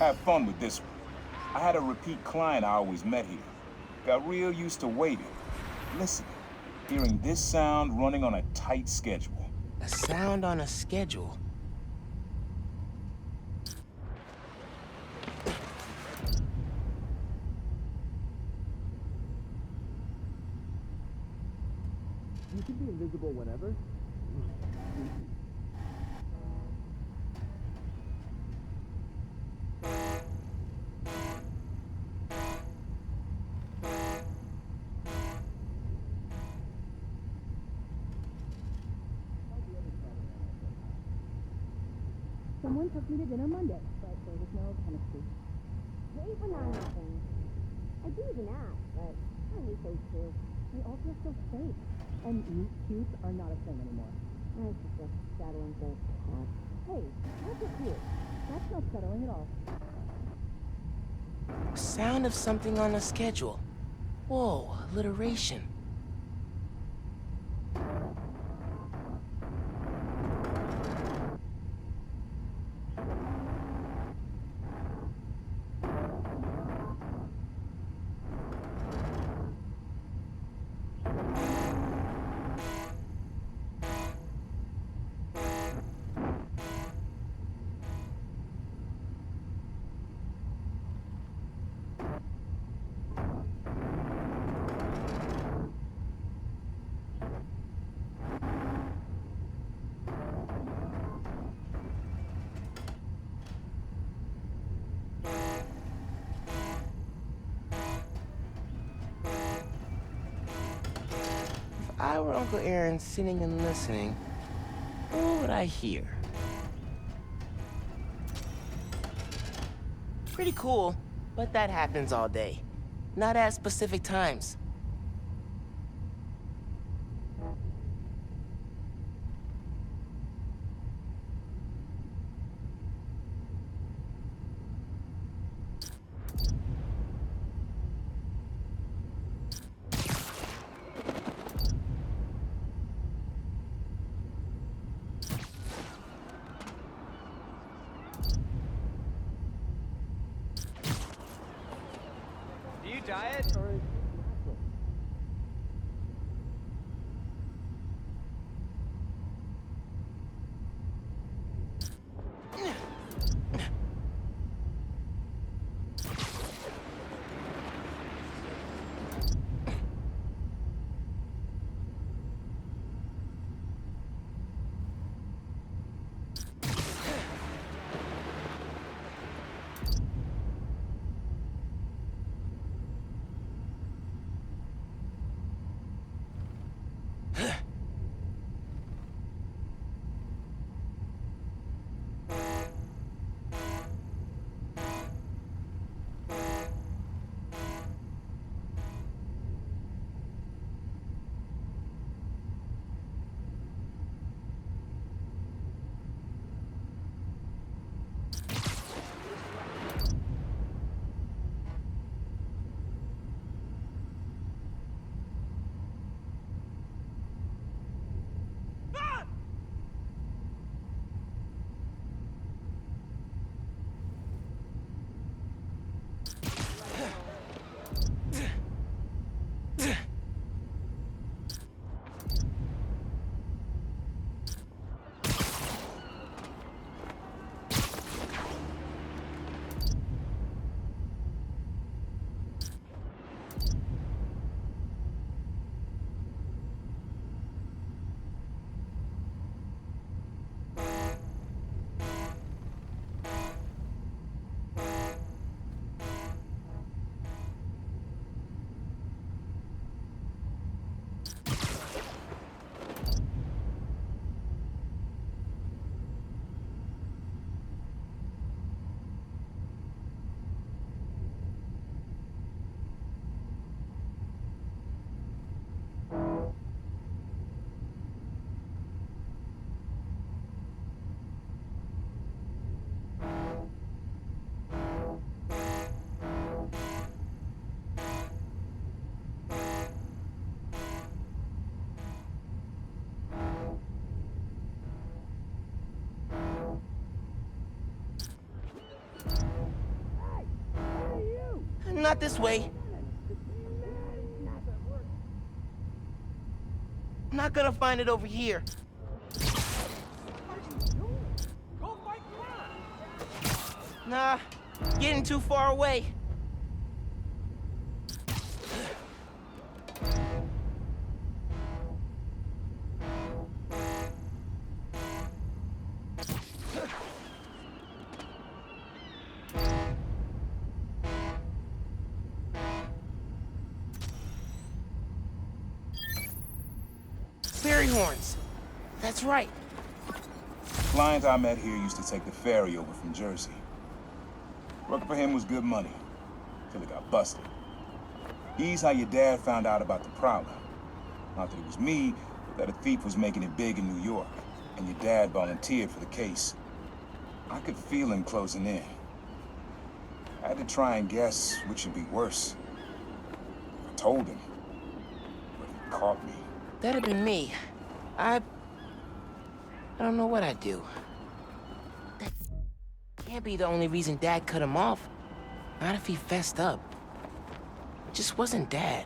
have fun with this one. I had a repeat client I always met here. Got real used to waiting, listening, hearing this sound running on a tight schedule. A sound on a schedule. You can be invisible whenever. Someone took me to dinner Monday, but there was no chemistry. Hate when that happens. I do even ask, but I hate those two. They all feel so fake. And meet cutes are not a thing anymore. It's just a settling for cat. Hey, look at you. That's not settling at all. Sound of something on a schedule. Whoa, alliteration. If I were Uncle Aaron sitting and listening, what would I hear? Pretty cool, but that happens all day. Not at specific times. Do you diet or is it natural? not this way. I'm not gonna find it over here. Nah, getting too far away. Fairy horns. That's right. Client I met here used to take the ferry over from Jersey. Working for him was good money, till he got busted. He's how your dad found out about the Prowler. Not that it was me, but that a thief was making it big in New York, and your dad volunteered for the case. I could feel him closing in. I had to try and guess which would be worse. I told him, but he caught me. That'd be me. I don't know what I'd do. That can't be the only reason Dad cut him off. Not if he fessed up. It just wasn't Dad.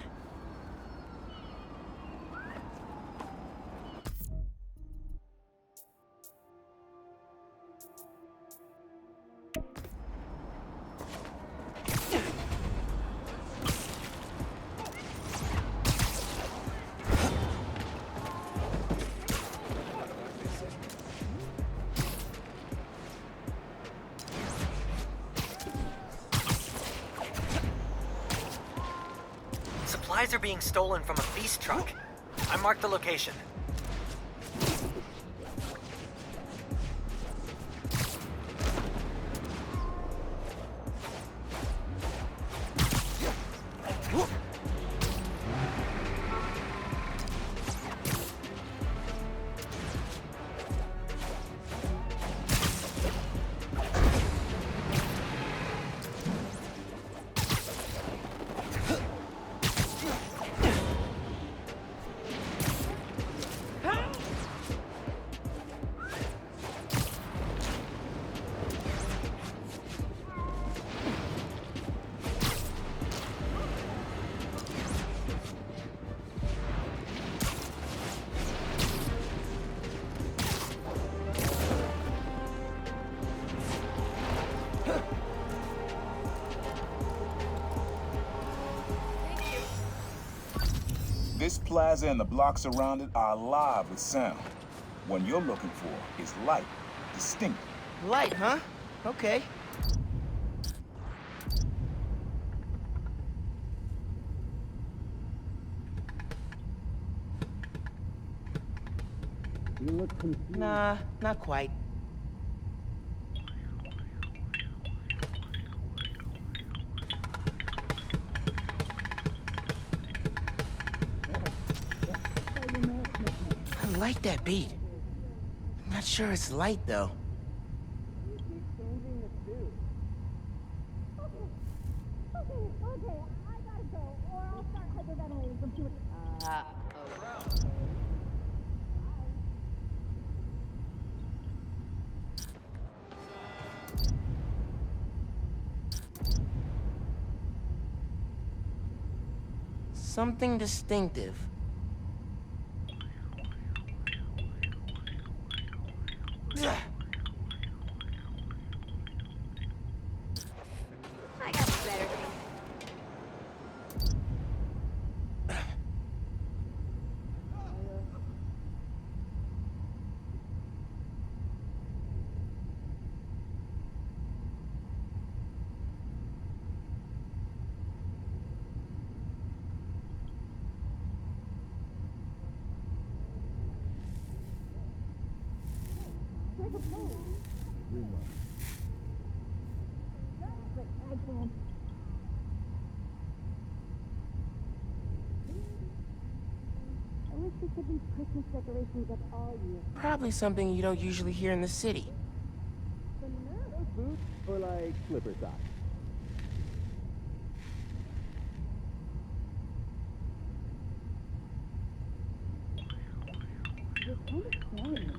Supplies are being stolen from a feast truck. I marked the location. This plaza and the blocks around it are alive with sound. What you're looking for is light, distinct. Light, huh? Okay. You look confused. Nah, not quite. I like that beat. I'm not sure it's light, though. Okay, I gotta go, or I'll start hyperventilating from too much. Something distinctive. I got better things. There's a plane. But I can't. I wish we could leave Christmas decorations up all year. Probably something you don't usually hear in the city. Those boots or like slipper socks? You're kind of scaring me.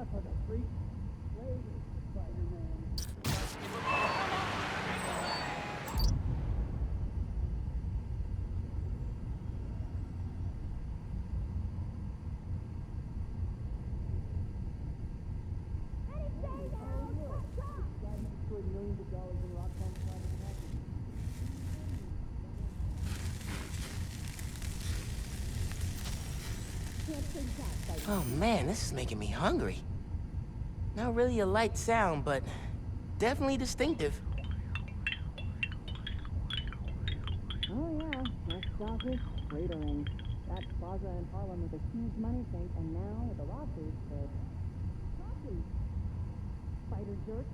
That's like a freak. Laser Spider-Man. Millions of dollars in rock concert. Oh man, this is making me hungry. Not really a light sound, but definitely distinctive. Oh yeah, that stuff is cratering. That plaza in Harlem was a huge money sink, and now with the lawsuits, spider jerk.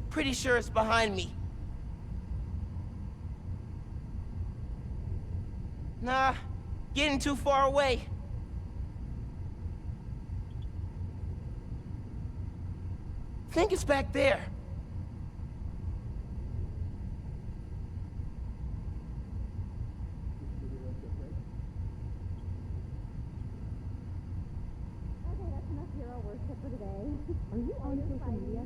Pretty sure it's behind me. Nah, getting too far away. Think it's back there. Okay, that's enough hero worship for today. Are you on social media?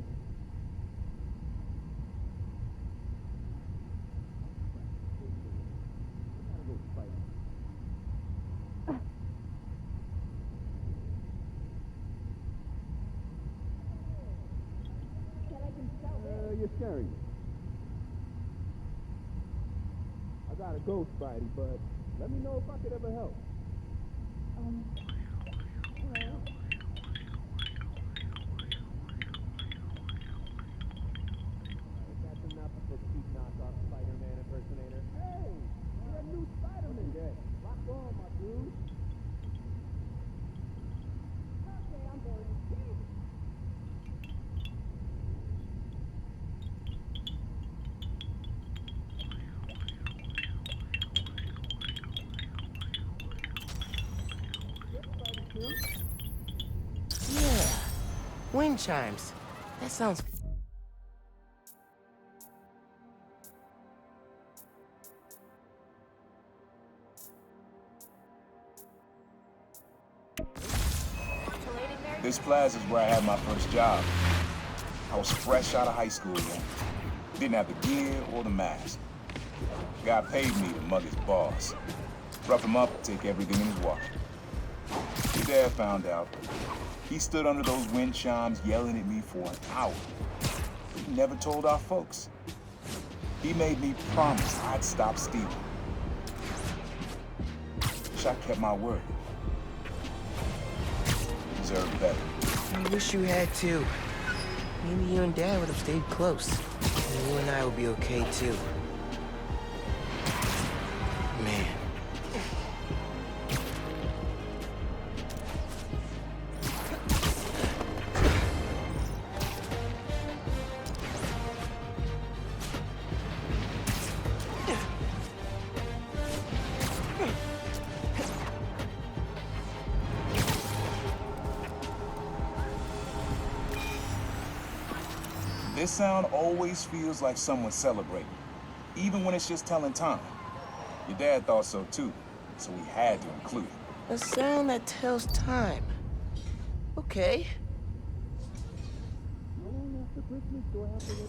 You're scaring me. I gotta go, Spidey, but let me know if I could ever help. That's enough of this cheap knockoff Spider-Man impersonator. Hey, you're a new Spider-Man. Okay. Rock on, my dude. Okay, I'm bored. Yeah, wind chimes. That sounds... This plaza is where I had my first job. I was fresh out of high school then. Didn't have the gear or the mask. Guy paid me to mug his boss. Rough him up, take everything in his wallet. Your dad found out. He stood under those wind chimes yelling at me for an hour. He never told our folks. He made me promise I'd stop stealing. Wish I kept my word. Deserve better. I wish you had too. Maybe you and Dad would have stayed close. And you and I would be okay too. Man. This sound always feels like someone's celebrating, even when it's just telling time. Your dad thought so too, so we had to include it. A sound that tells time. Okay. After Christmas, do I have to look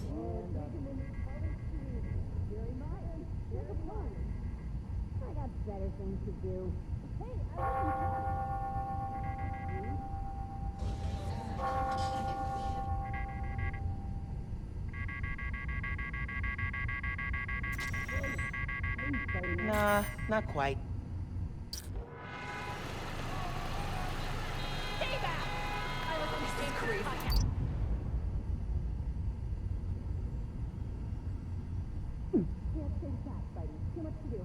I got better things to do. Nah, not quite. Can't take that, Spidey. Too much to do.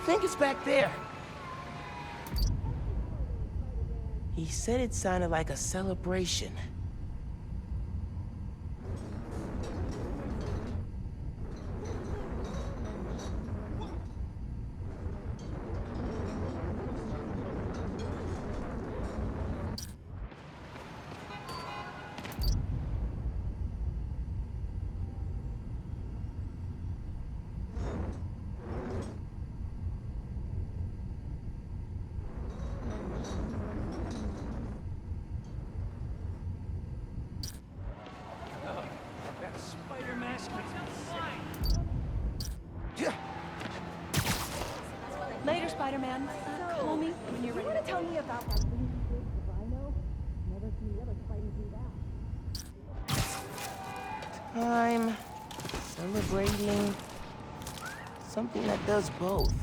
Think it's back there. He said it sounded like a celebration. Later, Spider-Man. Call me when you're ready. You want to tell me about that lead with the Rhino? Never seen the other Spidey do that. I'm celebrating something that does both.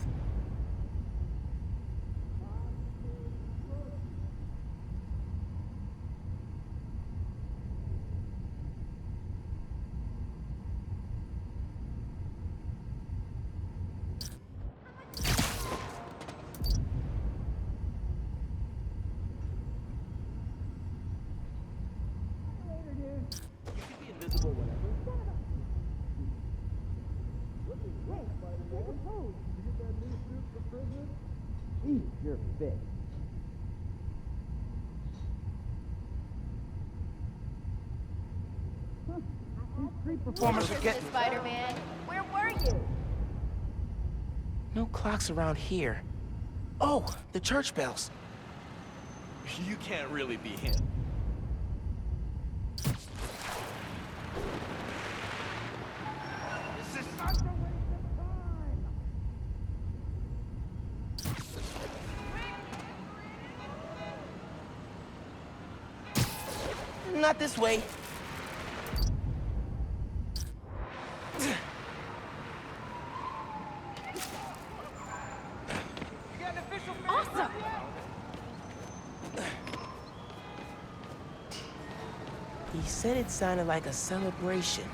Eat your fish. Performers are getting Spider-Man, where were you? no clocks around here. Oh, the church bells. You can't really be him. This is such a waste of time! Not this way. Awesome! He said it sounded like a celebration.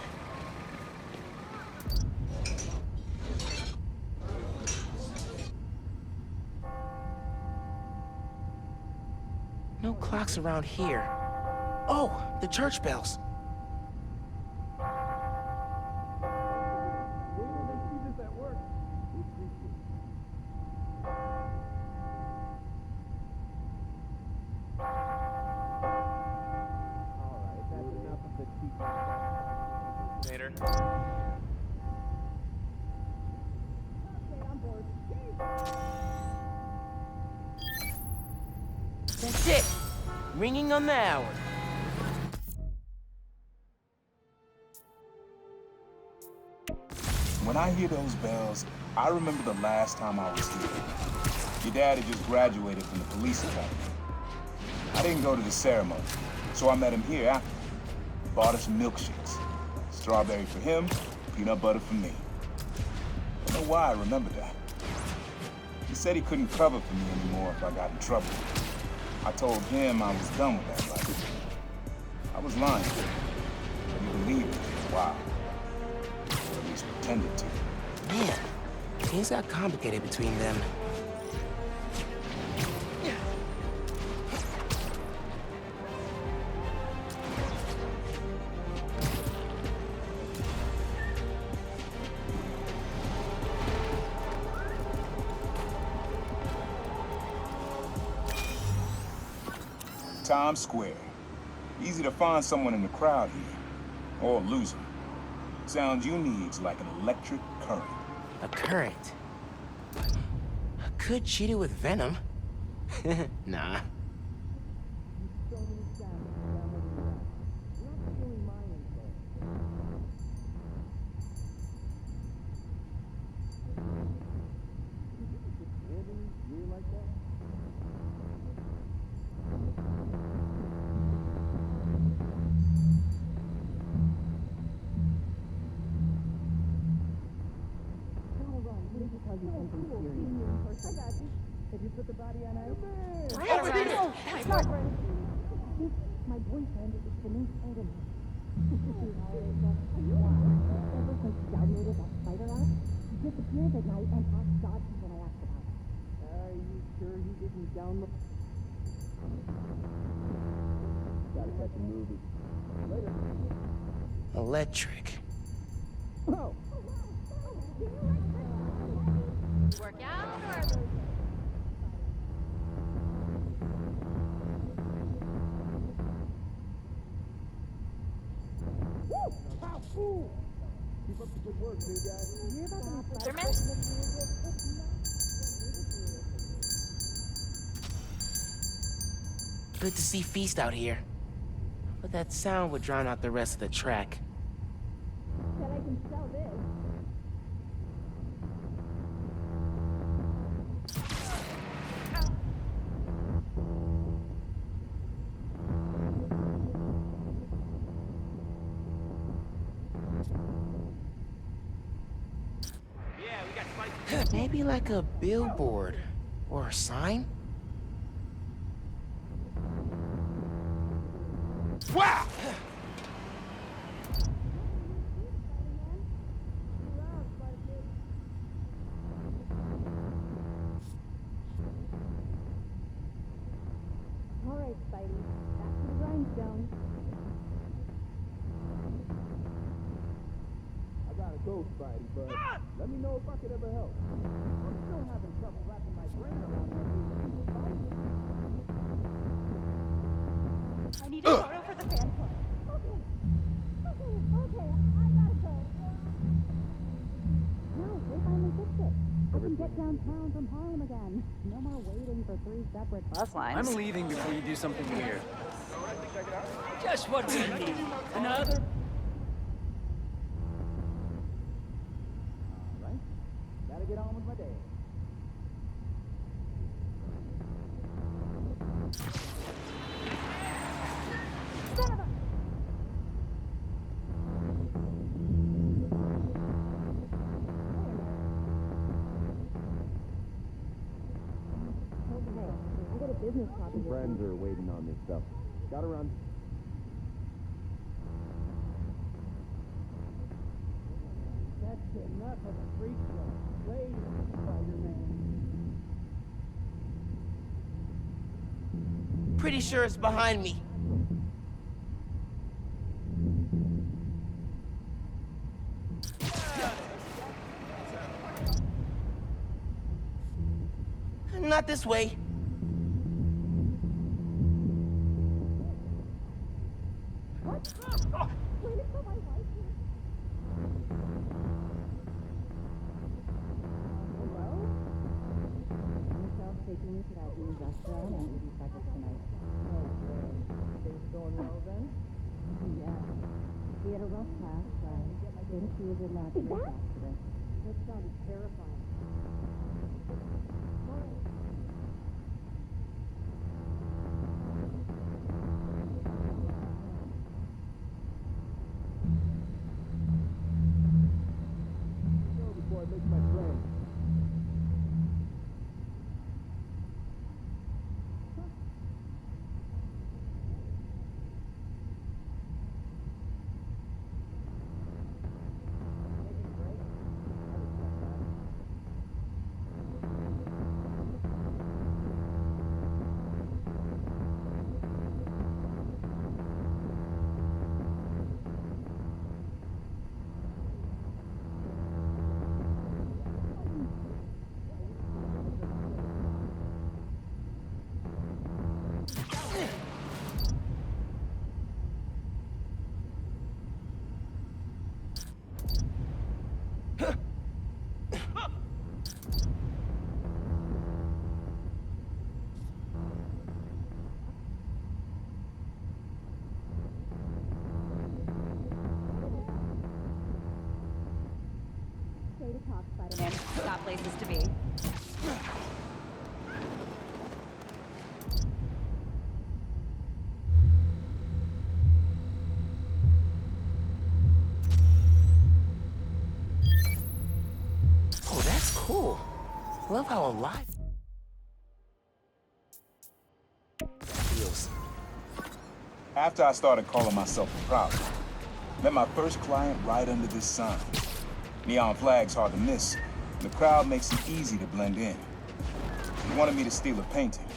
No clocks around here. Oh, the church bells. Wait till they see this at work. We appreciate it. Alright, that's enough of the cheap stuff. Later. Okay, I'm bored. That's it. Ringing on the hour. When I hear those bells, I remember the last time I was here. Your dad had just graduated from the police academy. I didn't go to the ceremony, so I met him here after. Bought us some milkshakes. Strawberry for him, peanut butter for me. I don't know why I remember that. He said he couldn't cover for me anymore if I got in trouble. I told him I was done with that life. I was lying, but he believed me for a while. Or at least pretended to. Man, things got complicated between them. Times Square. Easy to find someone in the crowd here, or lose them. Sounds you need's like an electric current. A current. I could cheat it with venom. Nah. So many sounds down where you're at. Not really mine, though. Really like that? Tell you something serious. I got you. Have you put the body on ice? Oh, that's not right. My boyfriend is the new Spider-Man. Ever since he downloaded that spider app, he disappears at night and asks God when I ask about it. Are you sure he didn't download? Gotta catch a movie. Later. Electric. Oh! Work out or? Ooh. Keep up the good work, new guy. You're about to Spider-Man? Good to see Feast out here. But that sound would drown out the rest of the track. Can I know this. Yeah, we got spicy. Maybe like a billboard or a sign? Wow! All right, Spidey. Back to the grindstone. I gotta go, Spidey, but let me know if I could ever help. I'm still having trouble wrapping my brain around that new Spidey. I need a photo for the fan club. Okay. Okay, I gotta go. No, they finally fixed it. I can get downtown from Harlem again. No more waiting for 3 separate bus lines. I'm leaving before you do something weird. Just what we need. Another. All right. Gotta get on with my day. Son of a... Okay, I got a business copy. Some friends are waiting on this stuff. Gotta run. That's enough of a freak show. Later, Spider-Man. Pretty sure it's behind me. Not this way. Myself taking me to that new restaurant on 82nd tonight. Things going well then? Yeah. We had a rough pass, but I think she was in that train accident. That sounded terrifying. Go before I make my friend. Stay to talk, Spider-Man. Got places to be. Oh, that's cool. Love how alive feels. After I started calling myself a problem, met my first client right under this sign. Neon flag's hard to miss, and the crowd makes it easy to blend in. He wanted me to steal a painting.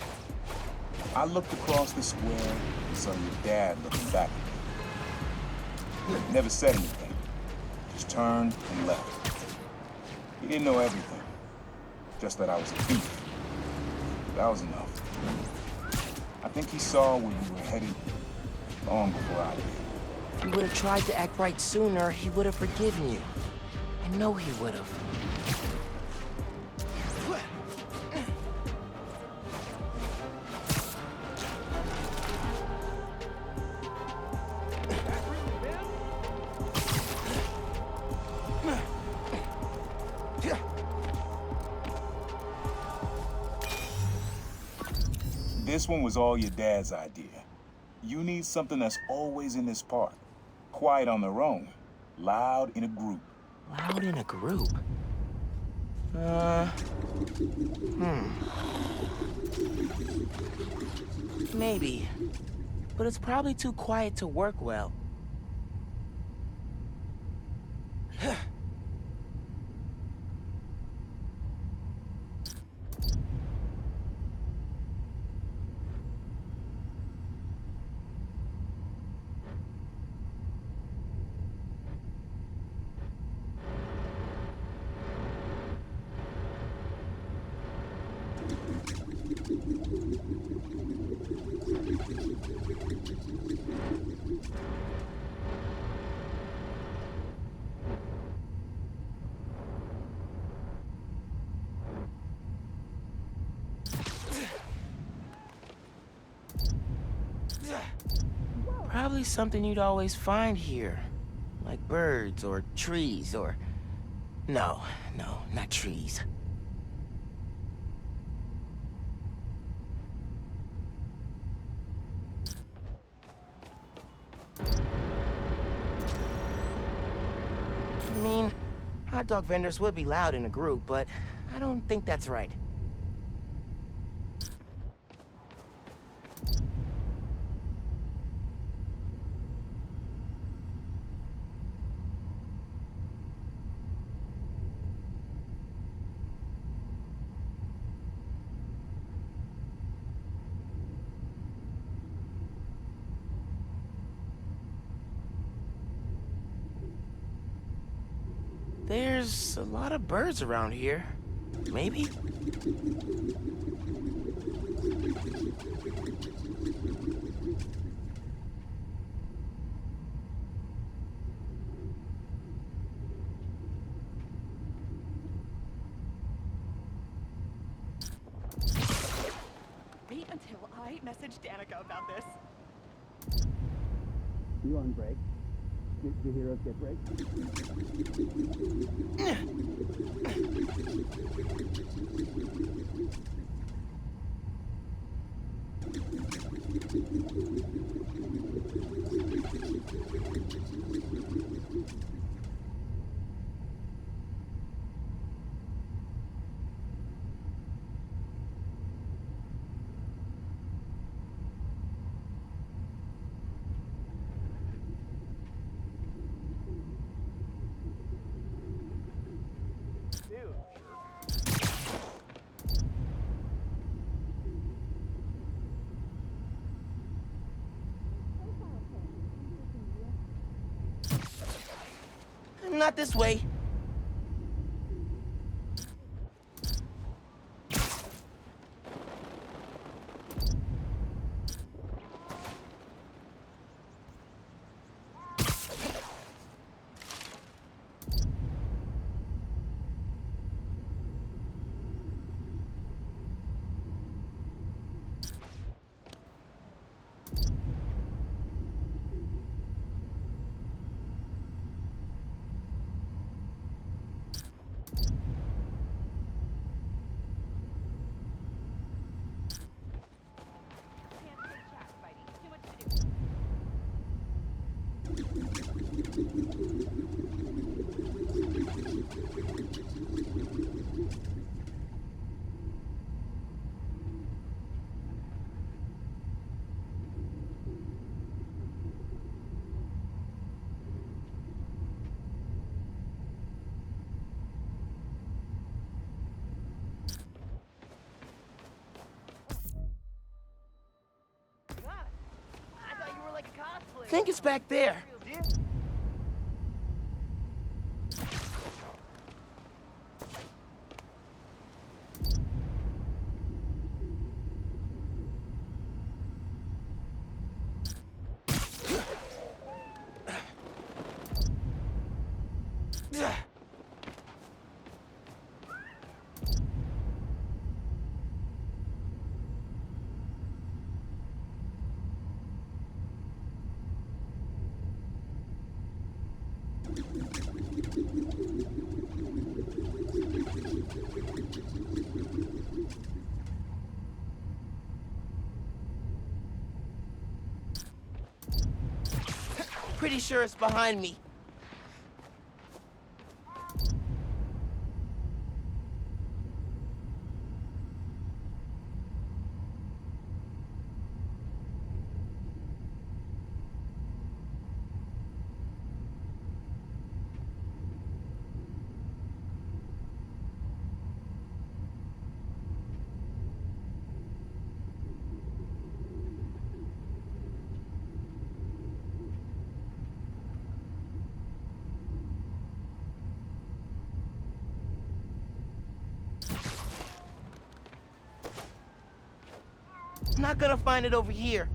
I looked across the square and saw your dad looking back at me. He never said anything, just turned and left. He didn't know everything, just that I was a thief. That was enough. I think he saw where we were headed long before I did. If you would have tried to act right sooner, he would have forgiven you. I know he would have. This one was all your dad's idea. You need something that's always in this park. Quiet on their own, loud in a group. Loud in a group? Maybe. But it's probably too quiet to work well. Probably something you'd always find here. Like birds or trees or... No, not trees. I mean, hot dog vendors would be loud in a group, but I don't think that's right. There's a lot of birds around here. Maybe? Wait until I message Danica about this. You on break? Did the heroes get break? Not this way. I think it's back there. sure it's behind me. Not gonna find it over here.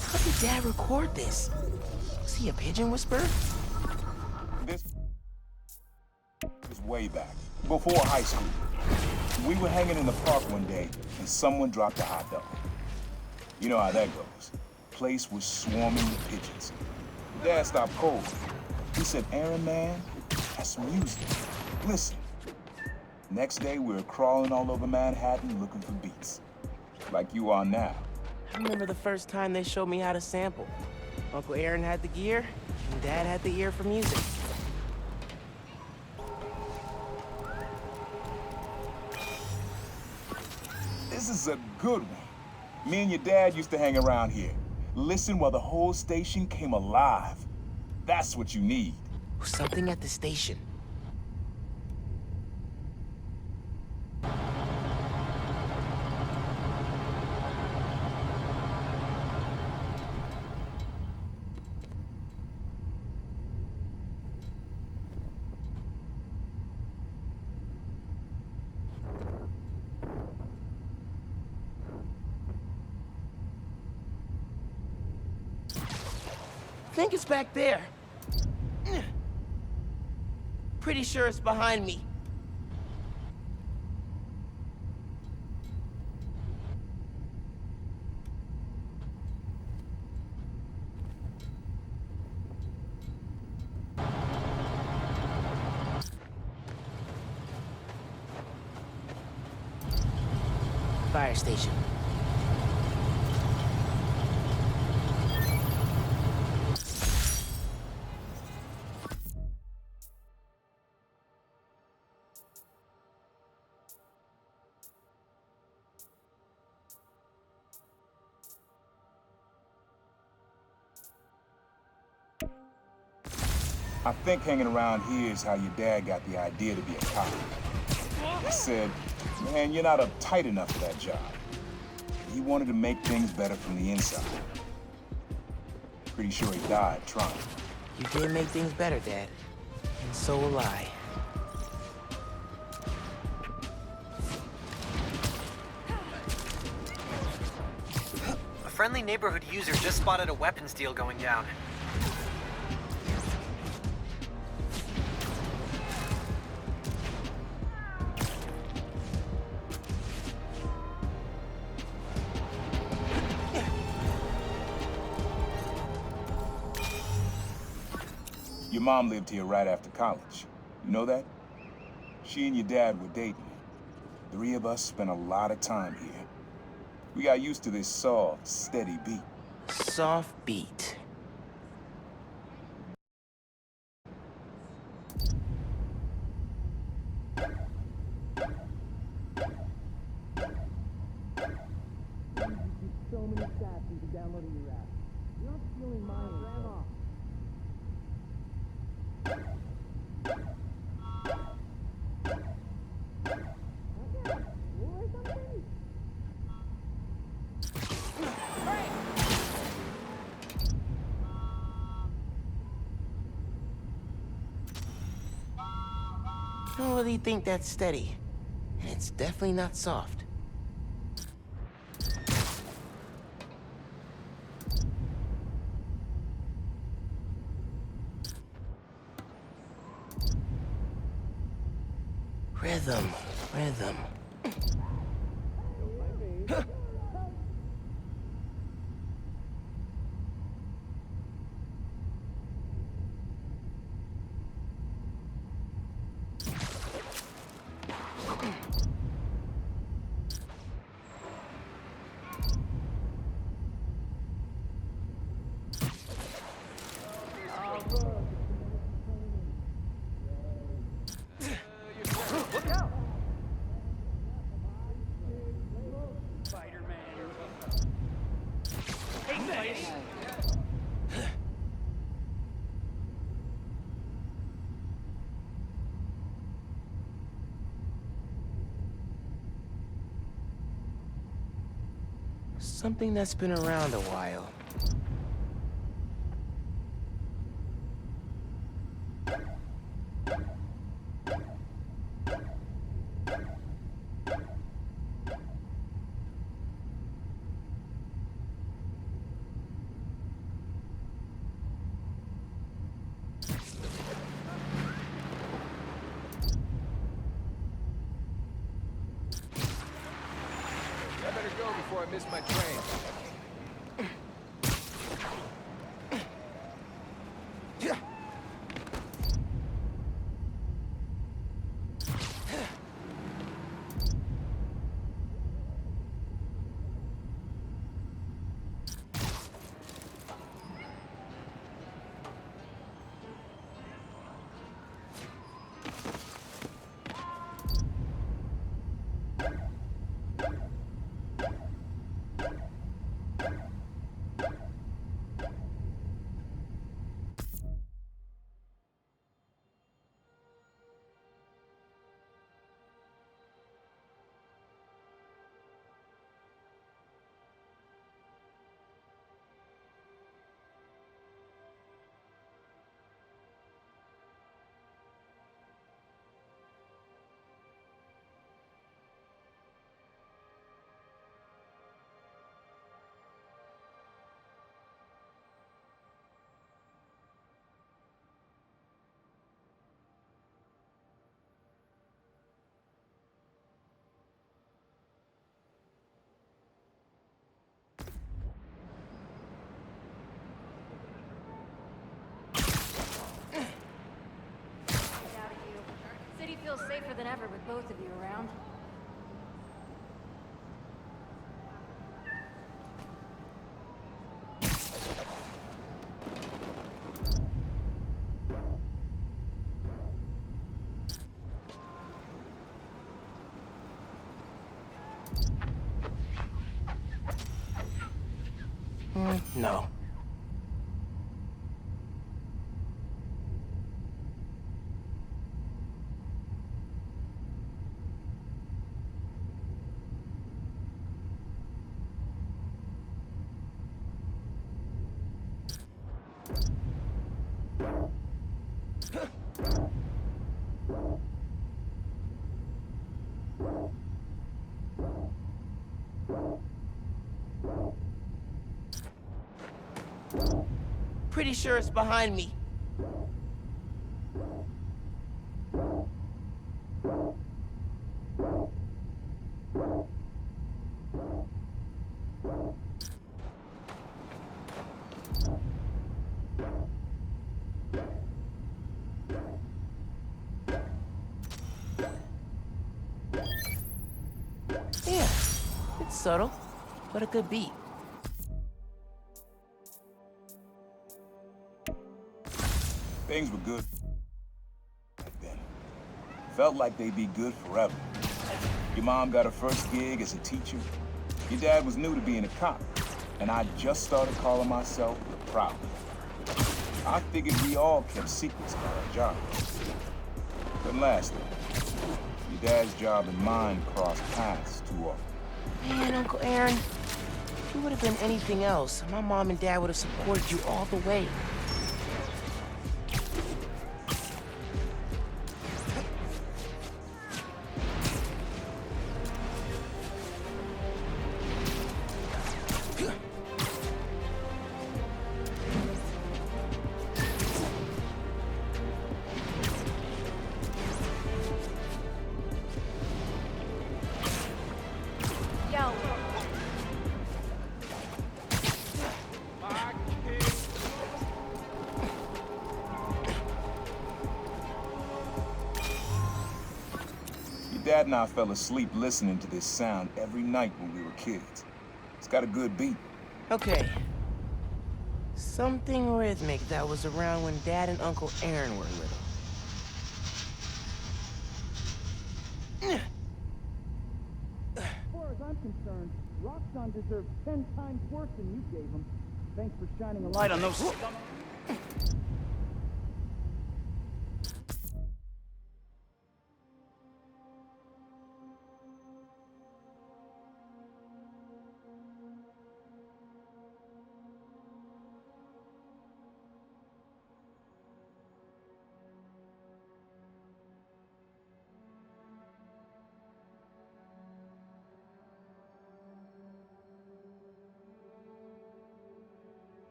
How did Dad record this? Was he a pigeon whisperer? This is way back, before high school. We were hanging in the park one day, and someone dropped a hot dog. You know how that goes. Place was swarming with pigeons. Dad stopped cold. He said, "Aaron, man, that's music. Listen." Next day, we were crawling all over Manhattan looking for beats. Like you are now. I remember the first time they showed me how to sample. Uncle Aaron had the gear, and Dad had the ear for music. This is a good one. Me and your dad used to hang around here. Listen while the whole station came alive. That's what you need. Something at the station. I think it's back there. Pretty sure it's behind me. Fire station. I think hanging around here is how your dad got the idea to be a cop. He said, "Man, you're not uptight enough for that job." He wanted to make things better from the inside. Pretty sure he died trying. You did make things better, Dad. And so will I. A friendly neighborhood user just spotted a weapons deal going down. Your mom lived here right after college. You know that? She and your dad were dating. 3 of us spent a lot of time here. We got used to this soft, steady beat. Soft beat. So many stats into downloading your app. You're not stealing mine, Grandma. Or something? I don't really think that's steady. And it's definitely not soft. Rhythm, rhythm. Look out! Spider-Man. Hey, lady! Something that's been around a while. I better go before I miss my train. City feels safer than ever with both of you around. No. Pretty sure it's behind me. Subtle, but a good beat. Things were good back then. Felt like they'd be good forever. Your mom got her first gig as a teacher. Your dad was new to being a cop. And I just started calling myself the Prowler. I figured we all kept secrets about our jobs. Couldn't last though. Your dad's job and mine crossed paths too often. Man, Uncle Aaron, if you would have been anything else, my mom and dad would have supported you all the way. Dad and I fell asleep listening to this sound every night when we were kids. It's got a good beat. Okay. Something rhythmic that was around when Dad and Uncle Aaron were little. As far as I'm concerned, Roxxon deserves 10 times worse than you gave him. Thanks for shining a light on those...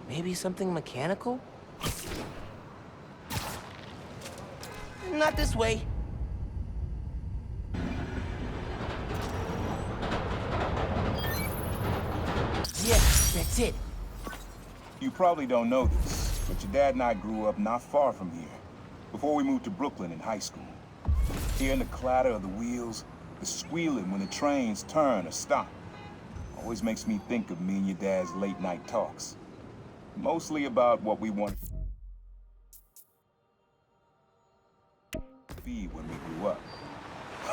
Maybe something mechanical? Not this way. Yeah, that's it. You probably don't know this, but your dad and I grew up not far from here, before we moved to Brooklyn in high school. Hearing the clatter of the wheels, the squealing when the trains turn or stop, always makes me think of me and your dad's late night talks. Mostly about what we wanted to be when we grew up.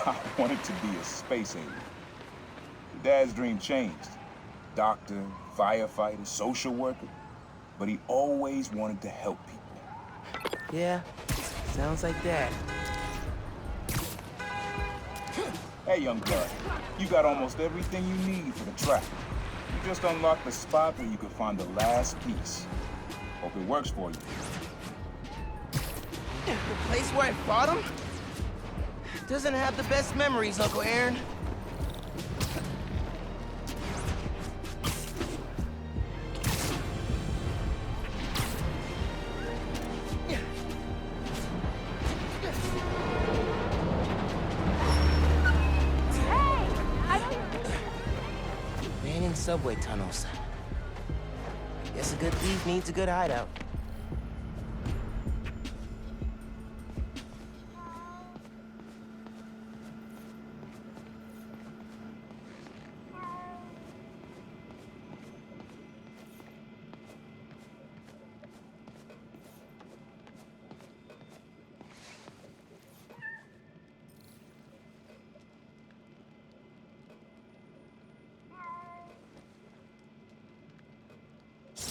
I wanted to be a space alien. Your dad's dream changed. Doctor, firefighter, social worker. But he always wanted to help people. Yeah, sounds like that. Hey, young blood, you got almost everything you need for the track. You just unlocked the spot where you can find the last piece. Hope it works for you. The place where I fought him? Doesn't have the best memories, Uncle Aaron. Abandoned subway tunnels. Guess a good thief needs a good hideout.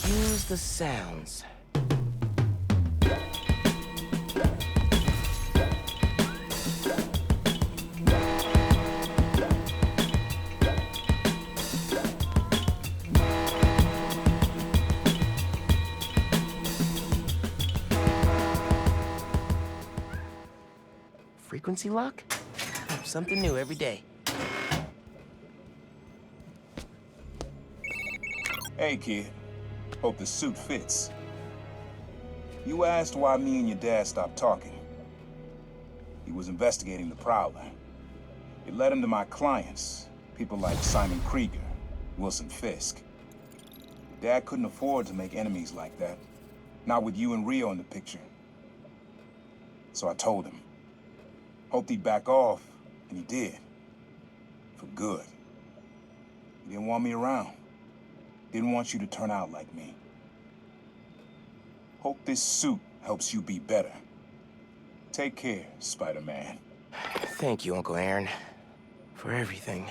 Use the sounds. agency luck? Something new every day. Hey, kid. Hope the suit fits. You asked why me and your dad stopped talking. He was investigating the Prowler. It led him to my clients, people like Simon Krieger, Wilson Fisk. Dad couldn't afford to make enemies like that. Not with you and Rio in the picture. So I told him. Hoped he'd back off, and he did. For good. He didn't want me around. Didn't want you to turn out like me. Hope this suit helps you be better. Take care, Spider-Man. Thank you, Uncle Aaron, for everything.